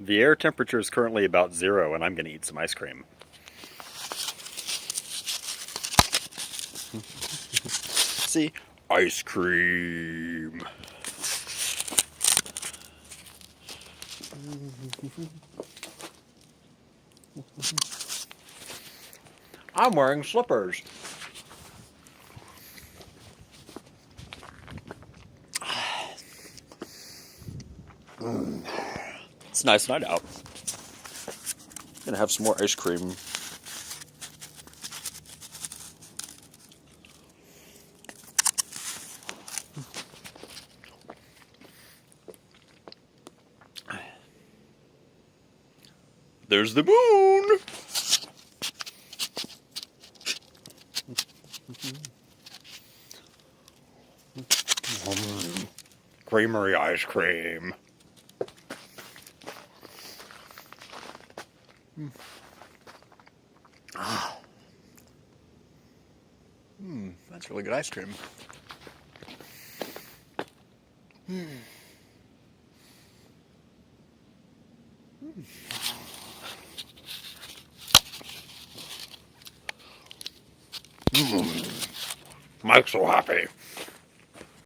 The air temperature is currently about 0, and I'm going to eat some ice cream. See? Ice cream. I'm wearing slippers. It's a nice night out. Gonna have some more ice cream. There's the moon! Creamery ice cream. That's really good ice cream. Mike's so happy.